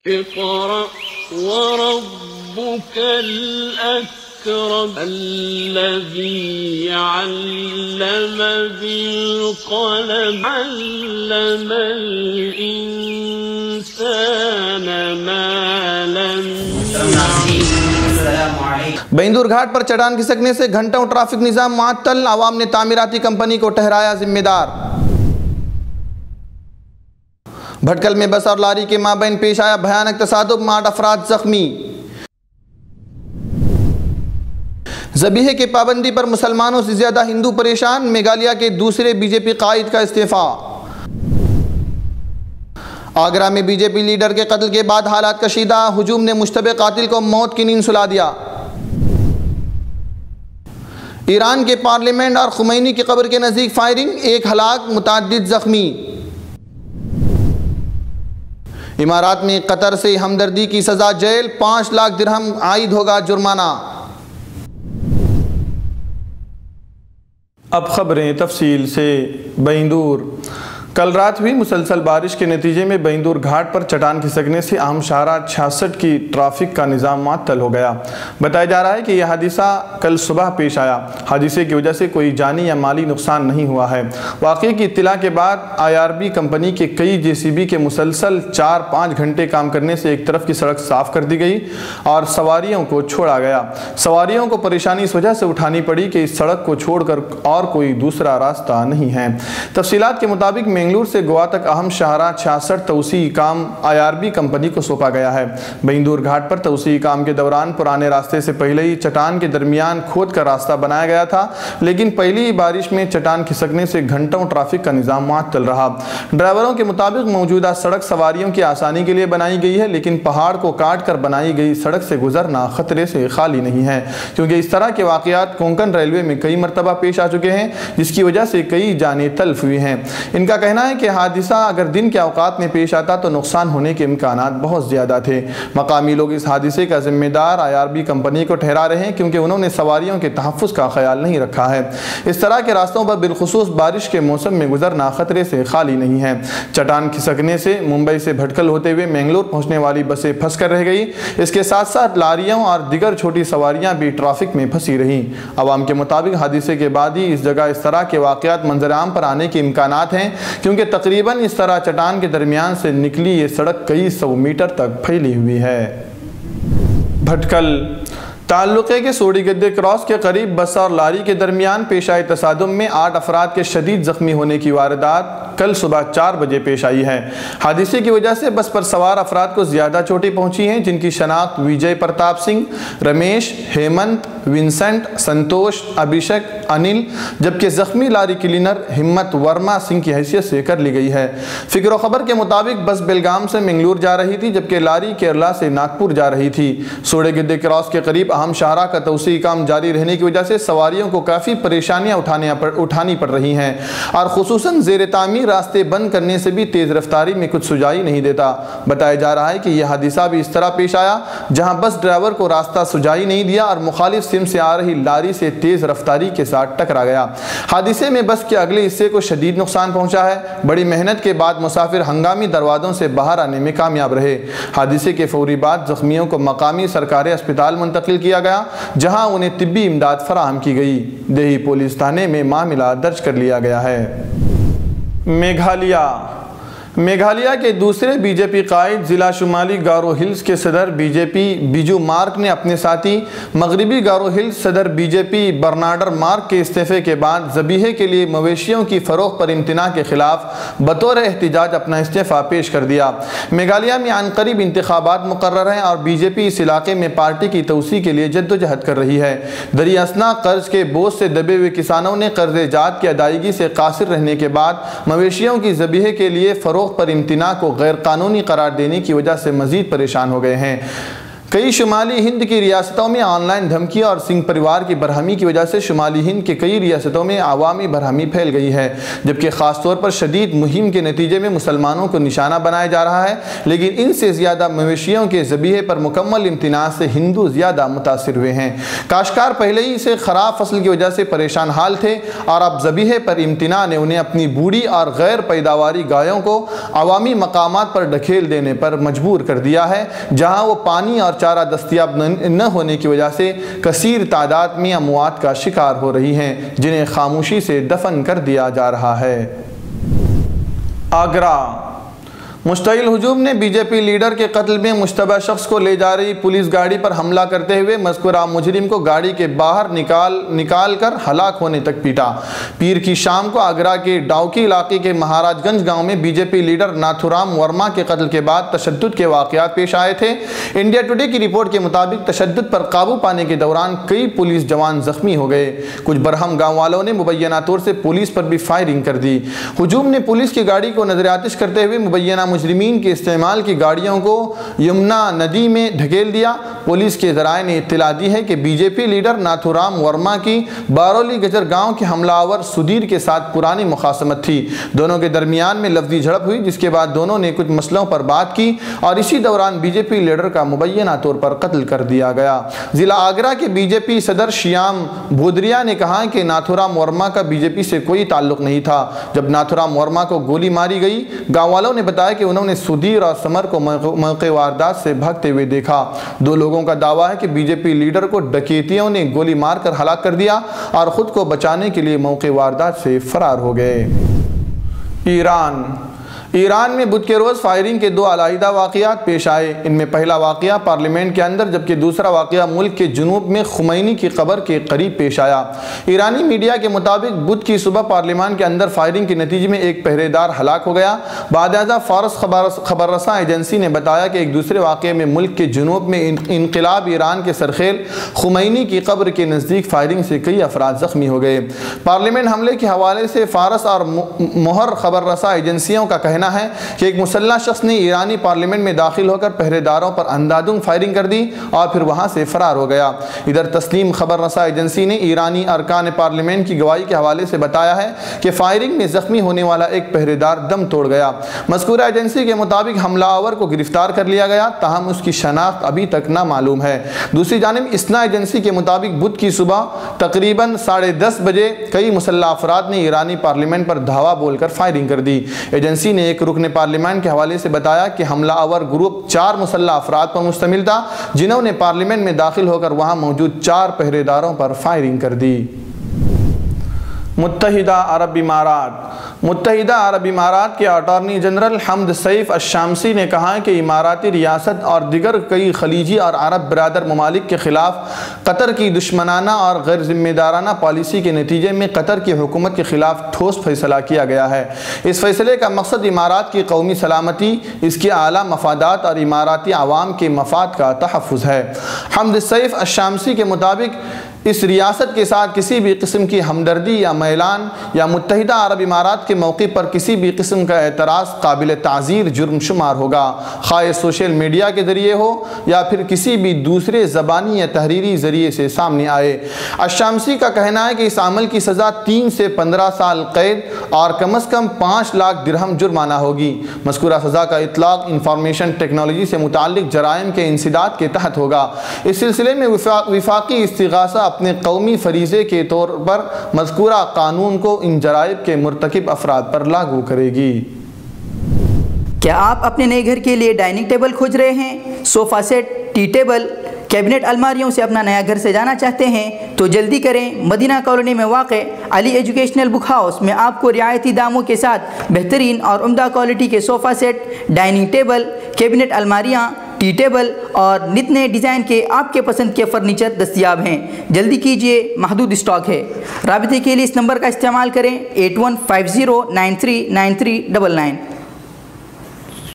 اقرأ وربك الأكرم الذي علم بالقلم علم الإنسان ما لم يعلم. بیندور گھاٹ پر چٹان کھسکنے سے گھنٹوں ٹرافک نظام معطل، عوام نے تعمیراتی کمپنی کو ٹھہرایا ذمہ دار. بھٹکل میں بس اور لاری کے مابین پیش آیا بھیانک تصادم، 8 افراد زخمی. ذبیحے کے پابندی پر مسلمانوں سے زیادہ ہندو پریشان، میگھالیہ کے دوسرے بی جے پی قائد کا استعفیٰ. آگرہ میں بی جے پی لیڈر کے قتل کے بعد حالات کشیدہ، ہجوم نے مشتبہ قاتل کو موت کی نیند سلا دیا. ایران کے پارلیمنٹ اور خمینی کی قبر کے نزدیک فائرنگ، 1 ہلاک متعدد زخمی. امارات میں قطر سے ہمدردی کی سزا جیل، 5 لاکھ درہم عائد ہوگا جرمانہ. اب خبریں تفصیل سے. بیندور کل رات ہوئی مسلسل بارش کے نتیجے میں بیندور گھاٹ پر چٹان کھسکنے سے اہم شاہراہ 66 کی ٹرافک کا نظام معطل ہو گیا. بتایا جا رہا ہے کہ یہ حادثہ کل صبح پیش آیا. حادثے کی وجہ سے کوئی جانی یا مالی نقصان نہیں ہوا ہے. واقعے کی اطلاع کے بعد IRB کمپنی کے کئی JCB کے مسلسل 4-5 گھنٹے کام کرنے سے ایک طرف کی سڑک صاف کر دی گئی اور سواریوں کو چھوڑا گیا. سواریوں کو پریشانی اس وجہ سے اٹھانی پڑی کہ اس سڑک کو چھوڑ کر اور کوئی دوسرا راستہ نہیں ہے. تفصیلات کے مطابق بنگلور سے گوا تک اہم شاہراہ 66 توسیعی کام IRB کمپنی کو سونپا گیا ہے. بیندور گھاٹ پر توسیعی کام کے دوران پرانے راستے سے پہلے ہی چٹان کے درمیان کھود کر راستہ بنایا گیا تھا، لیکن پہلی بارش میں چٹان کھسکنے سے گھنٹوں ٹرافک کا نظام معطل رہا. ڈرائیوروں کے مطابق موجودہ سڑک سواریوں کی آسانی کے لیے بنائی گئی ہے، لیکن پہاڑ کو کاٹ کر بنائی گئی سڑک سے گزرنا خطرے سے خالی نہیں ہے، کیونکہ اس طرح کے واقعات کونکن ریلوے میں کئی مرتبہ پیش آ چکے ہیں، جس کی وجہ سے کئی جانیں تلف ہوئی ہیں. ان کا کہنا ہے کہ حادثہ اگر دن کے اوقات میں پیش آتا تو نقصان ہونے کے امکانات بہت زیادہ تھے. مقامی لوگ اس حادثے کا ذمہ دار IRB کمپنی کو ٹھہرا رہے ہیں، کیونکہ انہوں نے سواریوں کے تحفظ کا خیال نہیں رکھا ہے. اس طرح کے راستوں پر بالخصوص بارش کے موسم میں گزرنا خطرے سے خالی نہیں ہے. چٹان کھسکنے سے ممبئی سے بھٹکل ہوتے ہوئے منگلور پہنچنے والی بسیں پھنس کر رہ گئی. اس کے ساتھ ساتھ لاریوں اور دیگر چھوٹی سواریاں بھی ٹرافک میں پھنسی رہیں. عوام کے مطابق حادثے کے بعد ہی اس جگہ اس طرح کے واقعات منظر عام پر آنے کے امکانات ہیں، کیونکہ تقریباً اس طرح چٹان کے درمیان سے نکلی یہ سڑک کئی 100 میٹر تک پھیلی ہوئی ہے. بھٹکل تعلقے کے سوڑی گدے کراس کے قریب بس اور لاری کے درمیان پیش آئے تصادم میں 8 افراد کے شدید زخمی ہونے کی واردات کل صبح 4 بجے پیش آئی ہے. حادثے کی وجہ سے بس پر سوار افراد کو زیادہ چوٹیں پہنچی ہیں، جن کی شناخت وجے پرتاپ سنگھ، رمیش، ہیمنت، ونسنٹ، سنتوش، ابھیشک، انل، جبکہ زخمی لاری کلینر ہمت ورما سنگھ کی حیثیت سے کر لی گئی ہے. فکر و خبر کے مطابق بس بیلگام سے منگلور جا رہی تھی، جبکہ لاری کیرلا سے ناگپور جا رہی تھی. سوڑے گدے کراس کے قریب اہم شاہراہ کا توسیعی کام جاری رہنے کی وجہ سے سواریوں کو کافی پریشانیاں اٹھانی پڑ رہی ہیں، اور خصوصاً زیر تعمیر راستے بند کرنے سے بھی تیز رفتاری میں کچھ سجائی نہیں دیتا. بتایا جا رہا ہے کہ یہ حادثہ بھی اس طرح پیش آیا جہاں بس ڈرائیور کو راستہ سجائی نہیں دیا اور مخالف سمت سے آ رہی لاری سے تیز رفتاری کے ساتھ ٹکرا گیا. حادثے میں بس کے اگلے حصے کو شدید نقصان پہنچا ہے. بڑی محنت کے بعد مسافر ہنگامی دروازوں سے باہر آنے میں کامیاب رہے. حادثے کے فوری بعد زخمیوں کو مقامی سرکاری اسپتال منتقل کیا گیا، جہاں انہیں طبی امداد فراہم کی گئی. دیہی پولیس تھانے میں معاملہ درج کر لیا گیا ہے. میگھالیہ کے دوسرے بی جے پی قائد ضلع شمالی گارو ہلز کے صدر بی جے پی بیجو مارک نے اپنے ساتھی مغربی گارو ہلز صدر بی جے پی برنارڈر مارک کے استعفے کے بعد ذبیحے کے لیے مویشیوں کی فروخت پر امتناع کے خلاف بطور احتجاج اپنا استعفیٰ پیش کر دیا. میگھالیہ میں عنقریب انتخابات مقرر ہیں اور بی جے پی اس علاقے میں پارٹی کی توسیع کے لیے جدوجہد کر رہی ہے. دریا اثنا قرض کے بوجھ سے دبے ہوئے کسانوں نے قرض جات کی ادائیگی سے قاصر رہنے کے بعد مویشیوں کی ذبیحے کے لیے فروخت پر امتناع کو غیر قانونی قرار دینے کی وجہ سے مزید پریشان ہو گئے ہیں. कई शुमाली हिंद की रियासतों में ऑनलाइन धमकी और सिंह परिवार की बरहमी की वजह से शुमाली हिंद के कई रियासतों में आवामी बरहमी फैल गई है, जबकि ख़ास तौर पर शदीद मुहिम के नतीजे में मुसलमानों को निशाना बनाया जा रहा है। लेकिन इनसे ज़्यादा मवेशियों के ज़बीहे पर मुकम्मल इम्तिना से हिंदू ज़्यादा मुतासिर हुए हैं। काश्तकार पहले ही से ख़राब फसल की वजह से परेशान हाल थे और अब ज़बीहे पर इम्तिना ने उन्हें अपनी बूढ़ी और गैर पैदावारी गायों को अवामी मकामात पर ढकेल देने पर मजबूर कर दिया है, जहाँ वो पानी और चारा दस्तयाब न होने की वजह से कसीर तादाद में अमवात का शिकार हो रही हैं, जिन्हें खामोशी से दफन कर दिया जा रहा है। आगरा मुश्तइल हुजूम ने बीजेपी लीडर के कत्ल में मुश्तबा शख्स को ले जा रही पुलिस गाड़ी पर हमला करते हुए मज़कूरा मुजरिम को गाड़ी के बाहर निकाल कर हलाक होने तक पीटा। पीर की शाम को आगरा के डाउकी इलाके के महाराजगंज गांव में बीजेपी लीडर नाथुराम वर्मा के कत्ल के बाद तशद्दुद के वाक़यात पेश आए थे। इंडिया टुडे की रिपोर्ट के मुताबिक तशद्दुद पर काबू पाने के दौरान कई पुलिस जवान जख्मी हो गए। कुछ बरहम गाँव वालों ने मुबैना तौर से पुलिस पर भी फायरिंग कर दी। हुजूम ने पुलिस की गाड़ी को नजर आतिश करते हुए मुबैना मुजरिमीन के इस्तेमाल की गाड़ियों को यमुना नदी में ढकेल दिया। पुलिस के ज़राए ने इत्तला दी है कि बीजेपी लीडर नाथुराम वर्मा की बारोली गजर गांव के हमलावर सुधीर के साथ पुरानी मुखासमत थी। दोनों के दरमियान में लफ्जी झड़प हुई, जिसके बाद दोनों ने कुछ मसलों पर बात की और इसी दौरान बीजेपी लीडर का मुबैना तौर पर कत्ल कर दिया गया। ज़िला आगरा के बीजेपी सदर श्याम भूदरिया ने कहा कि नाथुराम वर्मा का बीजेपी से कोई ताल्लुक नहीं था। जब नाथुराम वर्मा को गोली मारी गई, गाँव वालों ने बताया कि उन्होंने सुधीर और समर को मौके वारदात से भागते हुए देखा। दो लोगों का दावा है कि बीजेपी लीडर को डकैतियों ने गोली मारकर हलाक कर दिया और खुद को बचाने के लिए मौके वारदात से फरार हो गए। ईरान में बुध के रोज़ फायरिंग के दो अलहदा वाक़यात पेश आए। इनमें पहला वाक़या पार्लियामेंट के अंदर, जबकि दूसरा वाक़या मुल्क के जुनूब में खुमैनी की कब्र के करीब पेश आया। ईरानी मीडिया के मुताबिक बुध की सुबह पार्लियामेंट के अंदर फायरिंग के नतीजे में एक पहरेदार हलाक हो गया। बादशाह फारस खबर रसा एजेंसी ने बताया कि एक दूसरे वाक़े में मुल्क के जुनूब में इनक़िलाब ईरान के सरखेल खुमैनी की कब्र के नज़दीक फायरिंग से कई अफराद ज़ख्मी हो गए। पार्लियामेंट हमले के हवाले से फारस और मोहर खबर रसा एजेंसियों का कहना है कि एक मुसल्लह शख्स ने ईरानी पार्लियामेंट में दाखिल होकर पहरेदारों पर अंधाधुंध फायरिंग कर दी और फिर वहां से फरार हो गया। इधर तस्लीम खबर रसा एजेंसी ने ईरानी अरकान पार्लियामेंट की गवाही के हवाले से बताया है कि फायरिंग में जख्मी होने वाला एक पहरेदार दम तोड़ गया। मज़कूरा एजेंसी के मुताबिक हमलावर को गिरफ्तार कर लिया गया, ताहम उसकी शनाख्त अभी तक ना मालूम है। दूसरी जानिब इसना एजेंसी के मुताबिक बुध की सुबह तकरीबन 10:30 बजे कई मुसल्लह अफराद ने ईरानी पार्लियामेंट पर धावा बोलकर फायरिंग कर दी। एजेंसी ने एक रुकन पार्लियामेंट के हवाले से बताया कि हमलावर ग्रुप 4 मुसल्लह अफराद पर मुश्तमिल था, जिन्होंने पार्लियामेंट में दाखिल होकर वहां मौजूद 4 पहरेदारों पर फायरिंग कर दी। मुत्तहिदा अरब इमारात के अटॉर्नी जनरल हमद सईफ अशामसी ने कहा कि इमाराती रियासत और दिगर कई खलीजी और अरब बरादर ममालिक के ख़िलाफ़ कतर की दुश्मनाना और गैर ज़िम्मेदाराना पॉलिसी के नतीजे में कतर की हुकूमत के ख़िलाफ़ ठोस फैसला किया गया है। इस फैसले का मकसद इमारात की कौमी सलामती, इसके आला मफादात और इमाराती आवाम के मफाद का तहफ़्फ़ुज़ है। हमद सईफ अशामसी के मुताबिक इस रियासत के साथ किसी भी किस्म की हमदर्दी या मैलान या मुत्तहिदा अरब इमारात के मौक़े पर किसी भी किस्म का एतराज़ काबिल ताज़ीर जुर्म शुमार होगा, ख़ास सोशल मीडिया के ज़रिए हो या फिर किसी भी दूसरे ज़बानी या तहरीरी ज़रिए से सामने आए। अशामसी का कहना है कि इस अमल की सज़ा 3 से 15 साल कैद और कम अज़ कम 5 लाख दिरहम जुर्माना होगी। मज़कूरा सज़ा का इतलाक़ इंफॉर्मेशन टेक्नोलॉजी से मुताल्लिक़ जराइम के इंसदाद के तहत होगा। इस सिलसिले में विफाकी इस्तिग़ासा अपने कौमी फरीज़े के तौर पर मज़कूरा कानून को इन जराइब के मुर्तकिब अफराद पर लागू करेगी। क्या आप अपने नए घर के लिए डाइनिंग टेबल खोज रहे हैं? Sofa set, tea table, cabinet अलमारियों से अपना नया घर सजाना चाहते हैं तो जल्दी करें। मदीना कॉलोनी में वाक़े अली एजुकेशनल बुक हाउस में आपको रियायती दामों के साथ बेहतरीन और उम्दा क्वालिटी के sofa set, dining table, cabinet अलमारियाँ, टी टेबल और नित नए डिज़ाइन के आपके पसंद के फर्नीचर दस्तयाब हैं। जल्दी कीजिए, महदूद स्टॉक है। राबिते के लिए इस नंबर का इस्तेमाल करें 8150939399।